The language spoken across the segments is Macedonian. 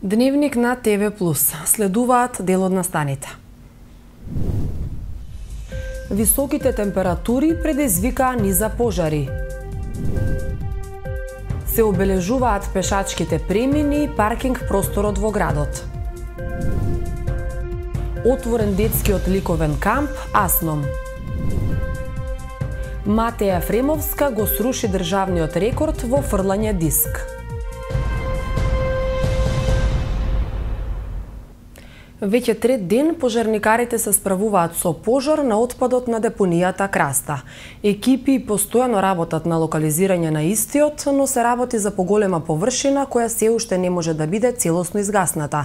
Дневник на ТВ+. Следуваат дел од настаните. Високите температури предизвикаа низа пожари. Се обележуваат пешачките премини и паркинг просторот во градот. Отворен детскиот ликовен камп Асном. Матеја Фремовска го сруши државниот рекорд во фрлање диск. Веќе трет ден пожарникарите се справуваат со пожар на отпадот на депонијата Краста. Екипи постојано работат на локализирање на истиот, но се работи за поголема површина која се уште не може да биде целосно изгасната.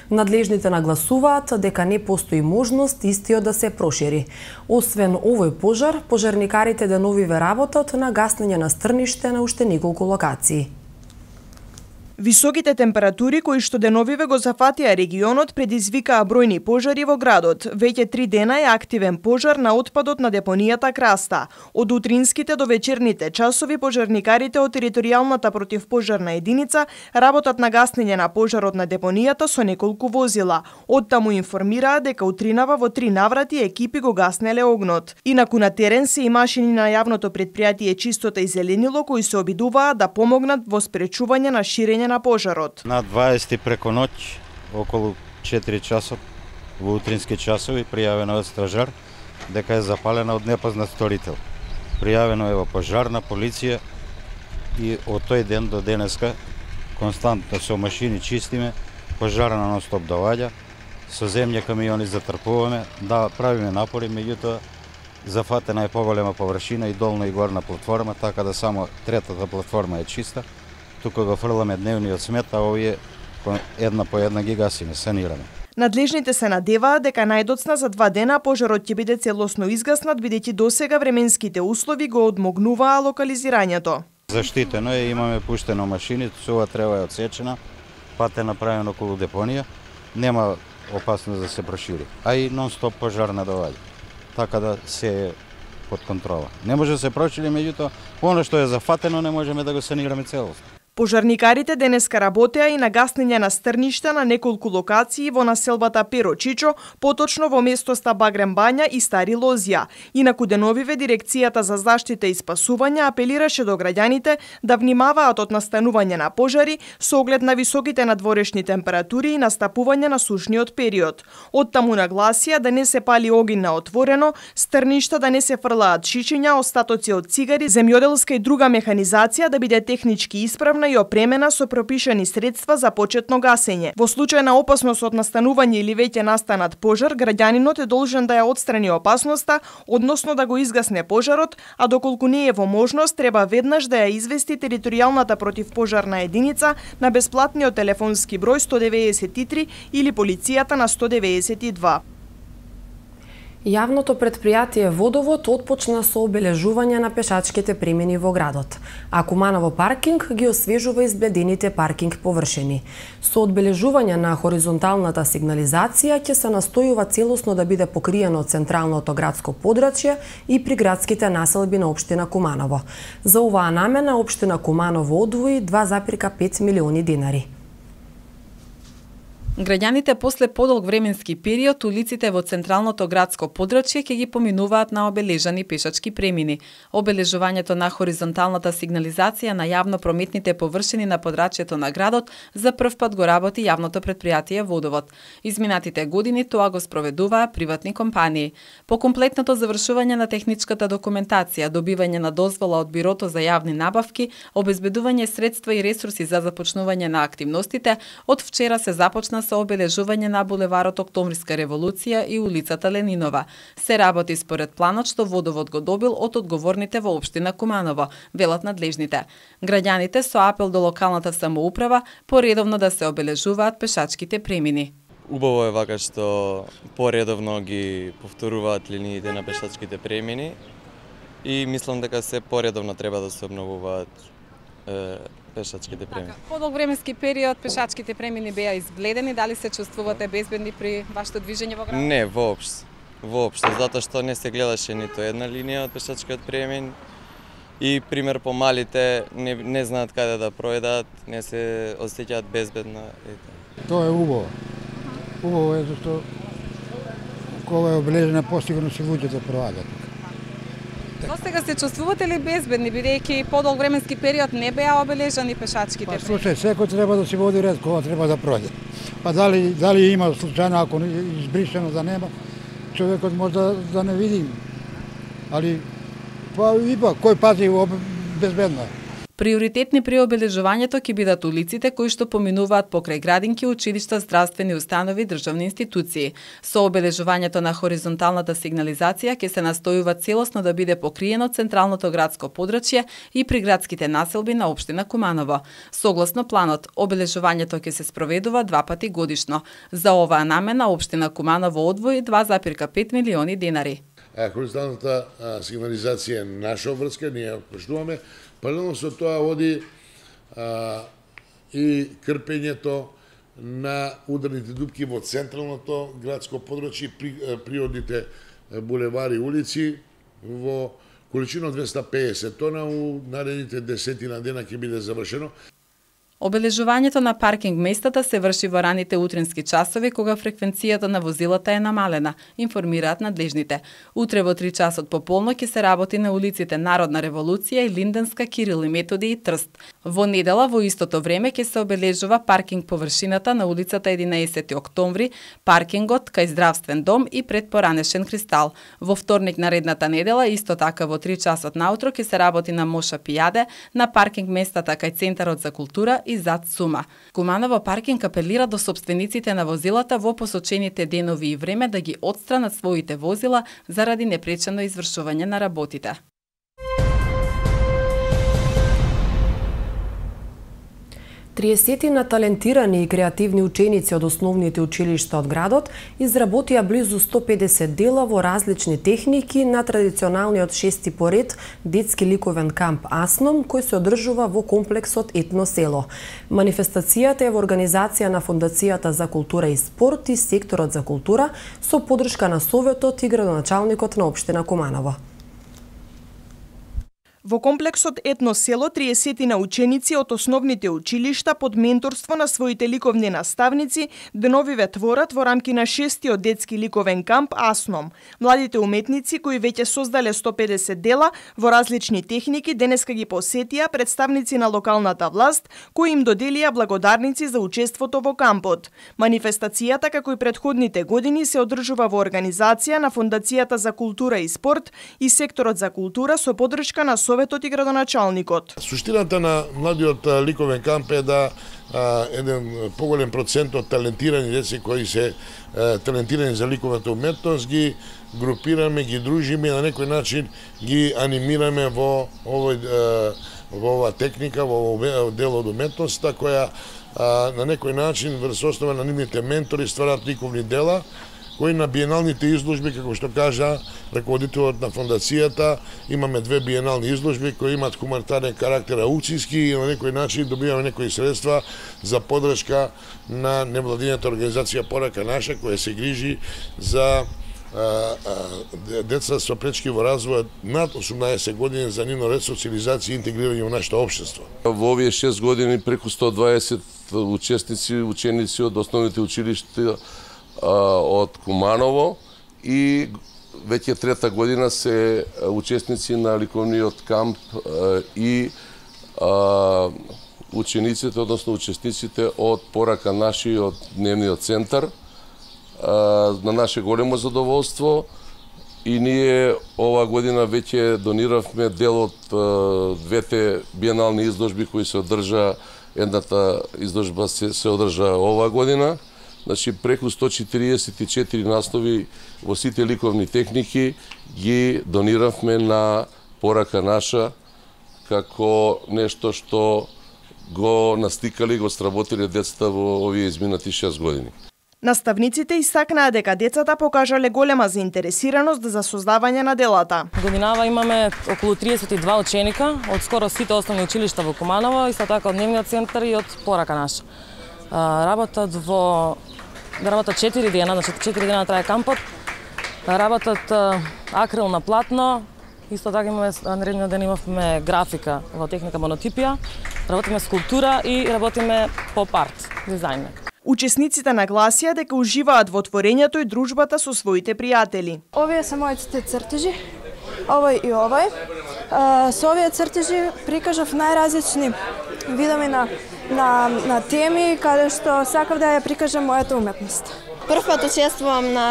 Надлежните нагласуваат дека не постои можност истиот да се прошири. Освен овој пожар, пожарникарите деновиве работат на гаснење на стрниште на уште неколку локации. Високите температури кои што деновиве го зафатија регионот предизвикаа бројни пожари во градот. Веќе 3 дена е активен пожар на отпадот на депонијата Краста. Од утринските до вечерните часови пожарникарите од територијалната противпожарна единица работат на гаснење на пожарот на депонијата со неколку возила. Оттаму информираа дека утринава во 3 наврати екипи го гаснеле огнот. Инаку на терен се и машини на јавното претпријатие Чистота и зеленило кои се обидуваа да помогнат во спречување на ширење на пожарот. На 20 преко ноќ, околу 4 часот, во утрински часови, пријавено од стражар дека е запалена од непознат сторител. Пријавено е во пожарна полиција и од тој ден до денеска константно со машини чистиме, пожара на нон-стоп доаѓа, со земја камиони затрпуваме, да правиме напори, меѓутоа зафатена е поголема површина и долна и горна платформа, така да само третата платформа е чиста. Тука го фрламе дневниот смет, а овие една по една ги гасиме, санираме. Надлежните се надеваат дека најдоцна за 2 дена пожарот ќе биде целосно изгаснат, бидејќи досега временските услови го одмогнуваа локализирањето. Заштитено е, имаме пуштено машини, сува трева е одсечена, пат е направен околу депонија, нема опасност да се прошири, а и нон-стоп пожарна доаѓа, така да се е под контрола. Не може да се прошири, меѓутоа, оно што е зафатено не можеме да го санираме целосно. Пожарникарите денеска работеа и на гаснење на стрништа на неколку локации во населбата Перо Чичо, поточно во местоста Багрем Бања и Стари Лозија. Инаку деновиве Дирекцијата за заштита и спасување апелираше до граѓаните да внимаваат од настанување на пожари со оглед на високите надворешни температури и настапување на сушниот период. Оттаму нагласија да не се пали огин на отворено, стрништа да не се фрлаат шишиња, остатоци од цигари, земјоделска и друга механизација да биде технички исправна и опремена со пропишани средства за почетно гасење. Во случај на опасност од настанување или веќе настанат пожар, граѓанинот е должен да ја отстрани опасноста, односно да го изгасне пожарот, а доколку не е во можност, треба веднаш да ја извести територијалната противпожарна единица на бесплатниот телефонски број 193 или полицијата на 192. Јавното претпријатие Водовод отпочна со обележување на пешачките премини во градот, а Куманово паркинг ги освежува избледените паркинг површини. Со одбележување на хоризонталната сигнализација ќе се настојува целосно да биде покриено централното градско подрачје и приградските населби на општина Куманово. За оваа намена општина Куманово одвои 2,5 милиони денари. Граѓаните после подолг временски период улиците во централното градско подрачје ќе ги поминуваат на обележани пешачки премини. Обележувањето на хоризонталната сигнализација на јавно прометните површини на подрачјето на градот за прв пат го работи јавното претпријатие Водовод. Изминатите години тоа го спроведуваа приватни компании. По комплетното завршување на техничката документација, добивање на дозвола од Бирото за јавни набавки, обезбедување средства и ресурси за започнување на активностите, од вчера се започна со обележување на булеварот Октомвриска револуција и улицата Ленинова. Се работи според планот што Водовод го добил од одговорните во општина Куманово, велат надлежните. Граѓаните со апел до локалната самоуправа поредовно да се обележуваат пешачките премини. Убаво е вака што поредовно ги повторуваат линиите на пешачките премини и мислам дека се поредовно треба да се обновуваат пешачките премини. Подолг временски период пешачките премини беа избледени, дали се чувствувате безбедни при вашето движење во градот? Не, воопшто, затоа што не се гледаше ниту една линија од пешачкиот премин и пример помалите не знаат каде да пројдат, не се осеќаат безбедно. Тоа е убаво. Убаво е зашто кога е обележена постигано се луѓето проаѓаат. До сега се чувствувате ли безбедни, бидејќи подолг временски период не беа обележани пешачките премини? Слушај, секој треба да си води ред кога треба да проđe. Па дали има случајно, ако избришено да нема, човекот може да не види. Али па ипак кој пази безбедно. Приоритетни при обележувањето ќе бидат улиците кои што поминуваат покрај градинки, училишта, здравствени установи, државни институции. Со обележувањето на хоризонталната сигнализација ќе се настојува целосно да биде покриено централното градско подрачје и приградските населби на општина Куманово. Согласно планот, обележувањето ќе се спроведува 2 пати годишно. За оваа намена општина Куманово одвои 2,5 милиони денари. Хоризонталната сигнализација е наша врска, ние ја поштуваме. Паралелно со тоа оди и крпењето на ударните дупки во централното градско подрачје, приорните булевари, улици, во количина 250 тона, у наредните 10 дена ќе биде завршено. Обележувањето на паркинг местата се врши во раните утрински часови кога фреквенцијата на возилата е намалена, информираат надлежните. Утре во 3 часот пополно ќе се работи на улиците Народна револуција и Линденска, Кирил и Методи и Трст. Во недела во истото време ќе се обележува паркинг површината на улицата 11 октомври, паркингот кај Здравствен дом и пред Поранешен Кристал. Во вторник наредната недела исто така во 3 часот наутро ќе се работи на Моша Пијаде, на паркинг местата кај Центарот за култура и зад Сума. Куманово паркинг апелира до сопствениците на возилата во посочените денови и време да ги отстранат своите возила заради непречено извршување на работите. Триесетина талентирани и креативни ученици од основните училишта од градот изработија близу 150 дела во различни техники на традиционалниот 6ти поред детски ликовен камп Асном, кој се одржува во комплексот Етно село. Манифестацијата е во организација на Фондацијата за култура и спорт и секторот за култура со поддршка на Советот и градоначалникот на општина Куманово. Во комплексот Етно село 30 ученици од основните училишта под менторство на своите ликовни наставници деновиве творат во рамки на 6тиот детски ликовен камп Асном. Младите уметници кои веќе создале 150 дела во различни техники денеска ги посетија представници на локалната власт кои им доделија благодарници за учеството во кампот. Манифестацијата како и претходните години се одржува во организација на Фондацијата за култура и спорт и секторот за култура со поддршка на Советот и градоначалникот. Суштината на младиот ликовен камп е да еден поголем процент од талентирани деца кои се талентирани за ликовата уметност ги групираме, ги дружиме, на некој начин ги анимираме во оваа техника, во овој дел од уметноста која на некој начин врз основа на нивните ментори стварат ликовни дела кои на биеналните изложби, како што кажа раководителот на фондацијата, имаме 2 биенални изложби кои имаат хуманитарен карактер, аукцијски и на некој начин добиваме некои средства за поддршка на невладината организација Порака наша, која се грижи за деца со пречки во развојот над 18 години за нивно ресоциализација и интегрирање во нашето општество. Во овие 6 години преку 120 учесници, ученици од основните училишта од Куманово и веќе 3-та година се учесници на ликовниот камп и учениците, односно учесниците од Порака наши од дневниот центар. На наше големо задоволство и ние оваа година веќе дониравме дел од 2 биенални изложби кои се одржа, едната изложба се одржа оваа година. Значи, преку 144 наслови во сите ликовни техники ги дониравме на Порака наша како нешто што го настикали, го сработиле децата во овие изминати 6 години. Наставниците истакнаа дека децата покажале голема заинтересираност за создавање на делата. Годинава имаме околу 32 ученика од скоро сите основни училишта во Куманово, исто така од дневниот центар и од Порака наша. Работат 4 дена, значи 4 дена трае кампот. Работат акрил на платно, исто така имаме наредниот ден имавме графика во техника монотипија, работиме скулптура и работиме поп арт, дизајн. Учесниците нагласија дека уживаат во творењето и дружбата со своите пријатели. Овие се моите цртежи, овој и овој. Со овие цртежи прикажав најразлични видови на теми каде што сакав да ја прикажам мојата уметност. Прв пат учествувам на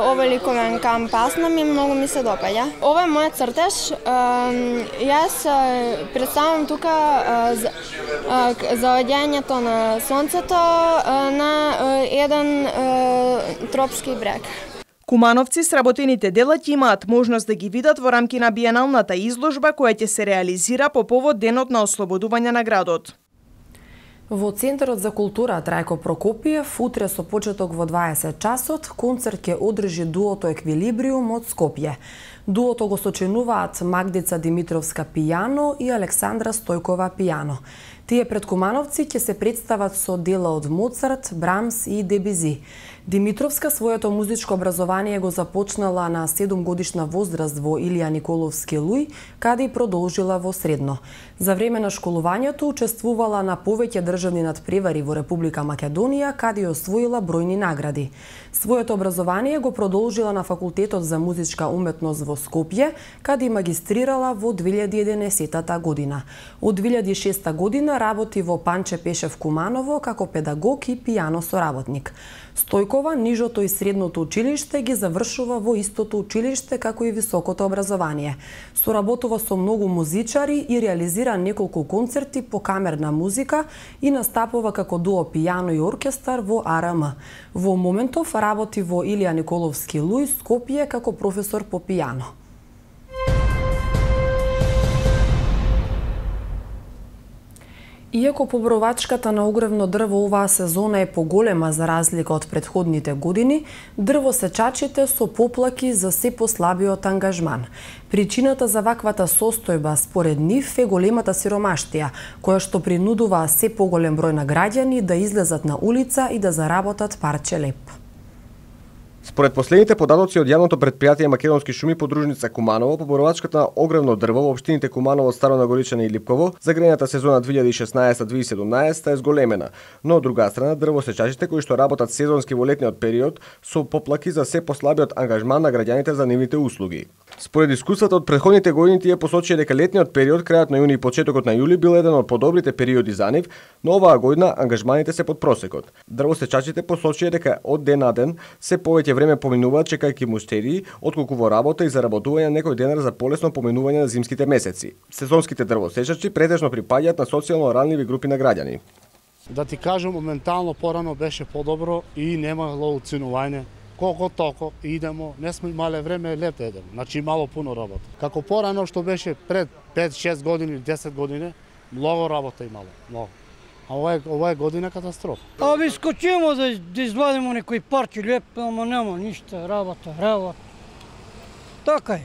овој ликовен камп Асном и многу ми се допаѓа. Ова е мојот цртеж. Јас представам тука заоѓањето на сонцето на еден тропски брег. Кумановци сработените дела ќе имаат можност да ги видат во рамки на биеналната изложба која ќе се реализира по повод денот на ослободување на градот. Во Центарот за култура Трајко Прокопиев утре со почеток во 20 часот концерт ќе одржи дуото Еквилибриум од Скопје. Дуото го сочинуваат Магдица Димитровска пијано и Александра Стојкова пијано. Тие пред кумановци ќе се представат со дела од Моцарт, Брамс и Дебизи. Димитровска своето музичко образование го започнала на 7-годишна возраст во Илија Николовски Луј, каде и продолжила во средно. За време на школувањето учествувала на повеќе државни надпревари во Република Македонија, каде ја освоила бројни награди. Своето образование го продолжила на Факултетот за музичка уметност во Скопје, каде и магистрирала во 2011 година. Од 2006 година работи во Панче Пешев Куманово како педагог и пијано соработник. Стојкова нижото и средното училиште ги завршува во истото училиште како и високото образование. Соработува со многу музичари и реализира неколку концерти по камерна музика и настапува како дуо пијано и оркестар во АРМ. Во моментов работи во Илија Николовски Луј, Скопје како професор по пијано. Иако поборовачката на огревно дрво оваа сезона е поголема за разлика од претходните години, дрвосечачите со поплаки за се послабиот ангажман. Причината за ваквата состојба според нив е големата сиромаштија, која што принудува се поголем број на граѓани да излезат на улица и да заработат парче леп. Според последните податоци од јавното претпријатие Македонски шуми подружница Куманово, поборовачката на огревно дрво во општините Куманово, Старо Нагоричане и Липково за грејната сезона 2016-2017 е зголемена, но од друга страна дрвосечачите кои што работат сезонски во летниот период со поплаки за се послабиот ангажман на граѓаните за нивните услуги. Според искуствата од претходните години тие посочија дека летниот период, крајот на јуни и почетокот на јули бил еден од подобрите периоди за нив, но оваа година ангажманите се под просекот. Дрвосечачите посочија дека од ден на ден се повеќе време поминуваат чекајќи муштерии, отколку во работа и заработување некој денар за полесно поминување на зимските месеци. Сезонските дрвосечачи претежно припаѓаат на социјално ранливи групи на граѓани. Да ти кажам, моментално порано беше подобро и немало уценување. Колко толку идемо, не сме имале време лет едем, значи мало пуно работа. Како порано што беше пред 5-6 години, 10 години, многу работа имало, многу. А ова е година катастрофа. Аби скочимо да извадимо некој парче леп, ама нема ништа, работа. Така е.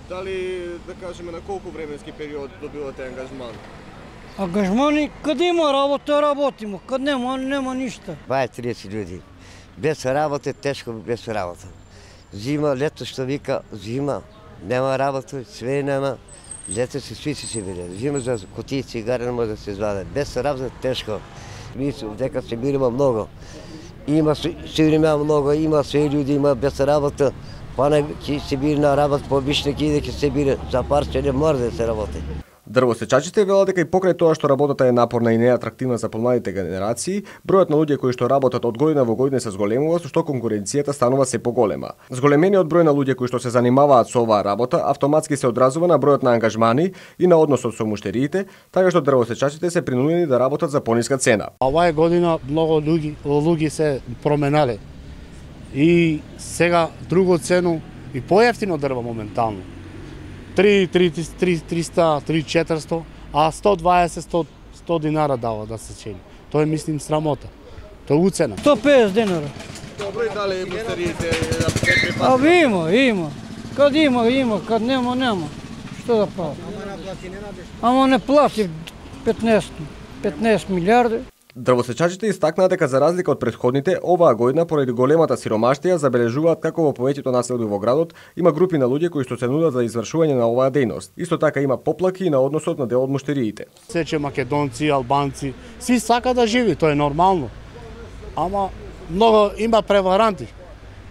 Дали, да кажеме, на колку временски период добивате ангажман? Ангажмани, каде има работа, работимо, каде нема ништа. 20-30 луѓе. Без работа, тешко без работа. Зима, лето што вика, зима, нема работа, све нема. Лето се сви се биле. Зима за кутии цигари не може да се изваде. Без работа тешко. Мислам дека се бирима многу. Има се време многу, има све луѓе, има без работа. Па не ќе се бири на работа, побишне ќе иде ќе се бири за парче не може да се работи. Дрвосечачите велат дека и покрај тоа што работата е напорна и неатрактивна за помладите генерации, бројот на луѓе кои што работат од година во година се зголемува, со што конкуренцијата станува се поголема. Зголемениот број на луѓе кои што се занимаваат со оваа работа автоматски се одразува на бројот на ангажмани и на односот со муштериите, така што дрвосечачите се принудени да работат за пониска цена. Оваа година многу луѓе се променале. И сега друго цено и поевтино дрво моментално. 300-400, а 120-100 динара дава да се чени. Тоа е, мислим, срамота. Тоа е уцена. 150 динара. Добро, и дали муштериите да припаснат? Аби има. Кад има, кад нема. Што да прави? Ама не плати 15 милиарди. Дрвосечачите истакнаа дека за разлика од претходните, оваа година поради големата сиромаштија забележуваат како во повеќето населби во градот има групи на луѓе кои што се нудат за извршување на оваа дејност. Исто така има поплаки и на односот на дел од муштериите. Сече македонци, албанци, сви сака да живи, тоа е нормално. ама много има преваранти.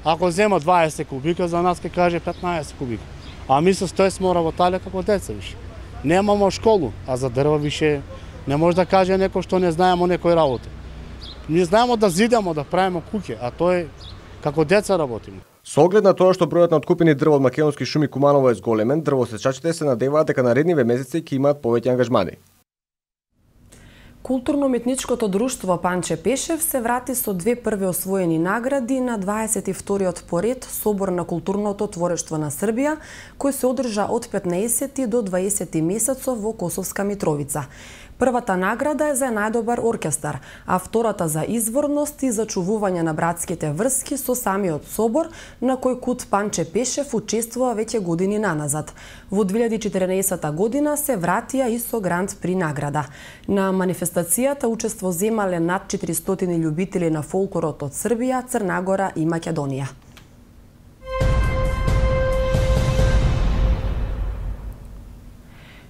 Ако зема 20 кубика, за нас ќе каже 15 кубика. А ми со тој смо работале како деца више. Немамо школу, а за дрва више не може да каже некој што не знаемо некој работи. Ние знаемо да зидаме, да правиме куќе, а тој како деца работиме. Со оглед на тоа што бројот на откупени дрво од Македонски шуми Куманово е зголемен, дрвосечачите се надеваат дека наредниве месеци ќе имаат повеќе ангажмани. Културно-уметничкото друштво Панче Пешев се врати со две први освоени награди на 22-тиот поред Собор на културното творештво на Србија, кој се одржа од 15 до 20 месецов во Косовска Митровица. Првата награда е за најдобар оркестар, а втората за изворност и зачувување на братските врски со самиот собор, на кој кут Панче Пешев учествува веќе години наназад. Во 2014 година се вратија и со гранд при награда. На манифестацијата учество земале над 400 љубители на фолклорот од Србија, Црна Гора и Македонија.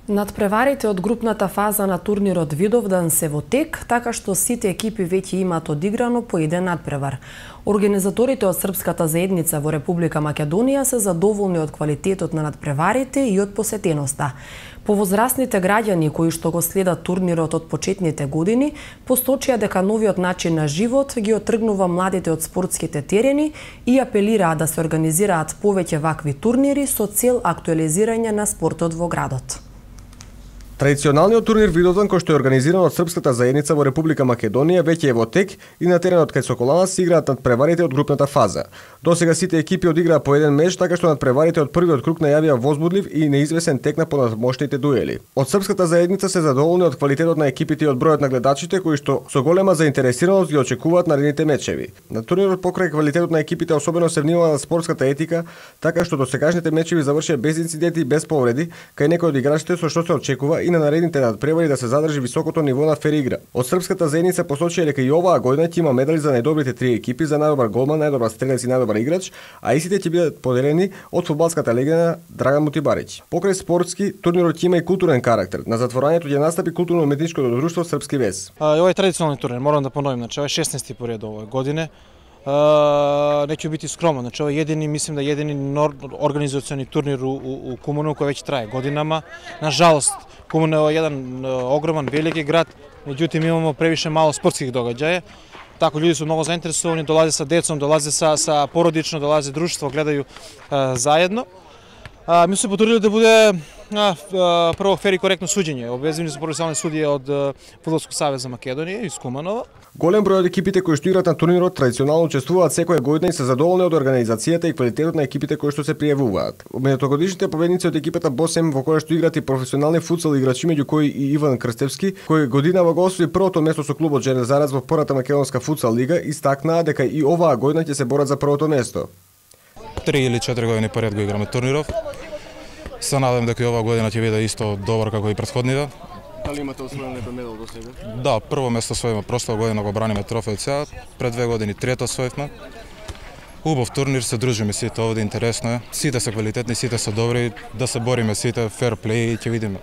Надпреварите од групната фаза на турнирот Видовдан се во тек, така што сите екипи веќе имаат одиграно по еден надпревар. Организаторите од Српската заедница во Република Македонија се задоволни од квалитетот на надпреварите и од посетеноста. Повозрастните граѓани кои што го следат турнирот од почетните години посочија дека новиот начин на живот ги отргнува младите од спортските терени и апелираа да се организираат повеќе вакви турнири со цел актуализирање на спортот во градот. Традиционалниот турнир Видовдан, кој што е организиран од Српската заедница во Република Македонија, веќе е во тек и на теренот кај Соколана се играат надпреварите од групната фаза. Досега сите екипи одиграа по еден меч, така што надпреварите од првиот круг најавија возбудлив и неизвесен тек на понадмошните дуели. Од Српската заедница се задоволни од квалитетот на екипите и од бројот на гледачите кои што со голема заинтересираност ги очекуваат наредните мечеви. На турнирот покрај квалитетот на екипите особено се внимава на спортската етика, така што досегашните мечеви завршија без инциденти и без повреди, кај некои од играчите со што се очекува и на наредните надпревари да се задржи високото ниво на фер игра. Од Српската заедница посочија дека и оваа година ќе има медали за најдобрите три екипи, за најдобар голман, најдобар стрелец и најдобар играч, а истите ќе бидат поделени од фудбалската легенда Драган Мутибарич. Покрај спортски, турнирот ќе има и културен карактер. На затворањето ќе настапи културно-уметничкото друштво Српски вез. Ова е традиционален турнир, морам да поновим, значи ова е 16-ти поред овој година. Неќе бити скромен, значи ова е едини, мислим да е едини организациони турнир у Куманово кој веќе трае годинама. На жалост, Куманово е еден огромен, велики град, меѓутоа имамо превише мало спортских догаѓаја. Тако луѓе се многу заинтересовани, долазе са децом, долазе са породично, долазе друштво, гледају заедно. Ми се потрудиле да биде прво фер и коректно суѓење. Обезбедени се професионални судии од Фудбалски savez за Македонија и Куманово. Голем број од екипите кои што играат на турнирот традиционално учествуваат секоја година и се задоволни од организацијата и квалитетот на екипите кои што се пријавуваат. Меѓутогодишните победници од екипата Босем во која што играат и професионални футсал играчи, меѓу кои и Иван Крстевски, кој годинава го освои првото место со клубот Железарец во првата македонска футсал лига, истакнаа дека и оваа година ќе се борат за првото место. 3 или 4 години поред го играме турниров. Се надам дека и оваа година ќе биде исто добар како и претходните. Дали имате освоен некој медал до сега? Да, прво место освоиме прошлата година, го браниме трофејот сега, пред 2 години трето освоивме. Убав турнир, се дружиме сите овде, интересно е. Сите се квалитетни, сите се добри, да се бориме сите, фер плей и ќе видиме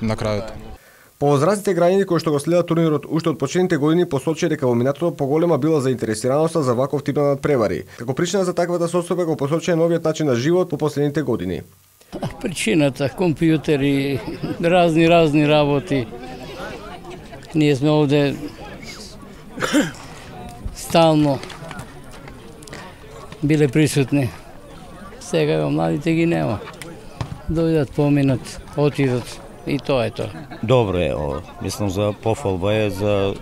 на крајот. Повозрастните граѓани кои што го следат турнирот уште од почетните години посочија дека во минатото поголема била заинтересираноста за ваков тип на надпревари. Како причина за таквата состојба го посочија новиот начин на живот по последните години. Причината, компјутери, разни работи. Ние сме овде стално биле присутни. Сега младите ги нема. Дојдат, поминат, отидат и тоа е тоа. Добро е ово. Мислам за пофалба е за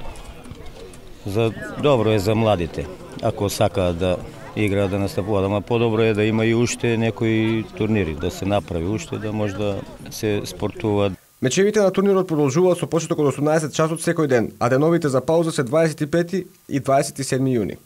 добро е за младите. Ако сакаат да игра да настапуваат, ама подобро е да има и уште некои турнири, да се направи уште, да може да се спортуваат. Мечевите на турнирот продолжуваат со почеток од 18 часот секој ден, а деновите за пауза се 25 и 27 јуни.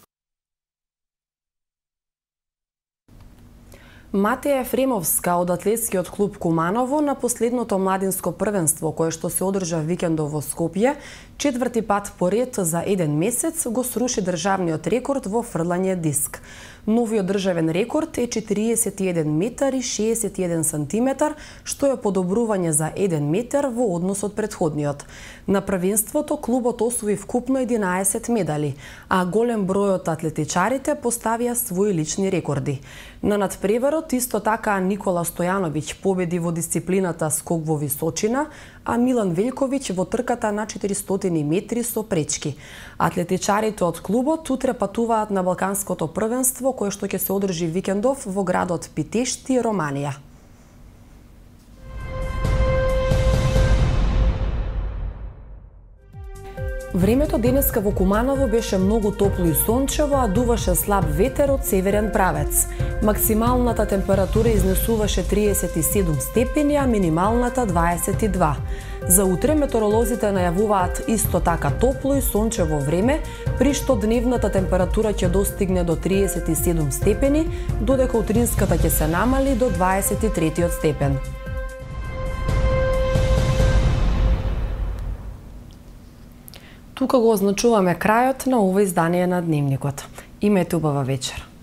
Матеја Ефремовска од атлетскиот клуб Куманово на последното младинско првенство кое што се одржа викендов во Скопје, 4ти пат поред за еден месец го сруши државниот рекорд во фрлање диск. Новиот државен рекорд е 41 метар и 61 сантиметар, што е подобрување за 1 метар во однос од претходниот. На првенството клубот освои вкупно 11 медали, а голем број од атлетичарите поставија свои лични рекорди. На надпреварот исто така Никола Стојановиќ победи во дисциплината скок во височина, а Милан Велјковиќ во трката на 400 метри со пречки. Атлетичарите од клубот утре патуваат на Балканското првенство, кое што ќе се одржи викендов во градот Питешти, Романија. Времето денеска во Куманово беше многу топло и сончево, а дуваше слаб ветер од северен правец. Максималната температура изнесуваше 37 степени, а минималната 22. За утре метеоролозите најавуваат исто така топло и сончево време, при што дневната температура ќе достигне до 37 степени, додека утринската ќе се намали до 23 степен. Тука го означуваме крајот на ова издание на Дневникот. Имајте убава вечер.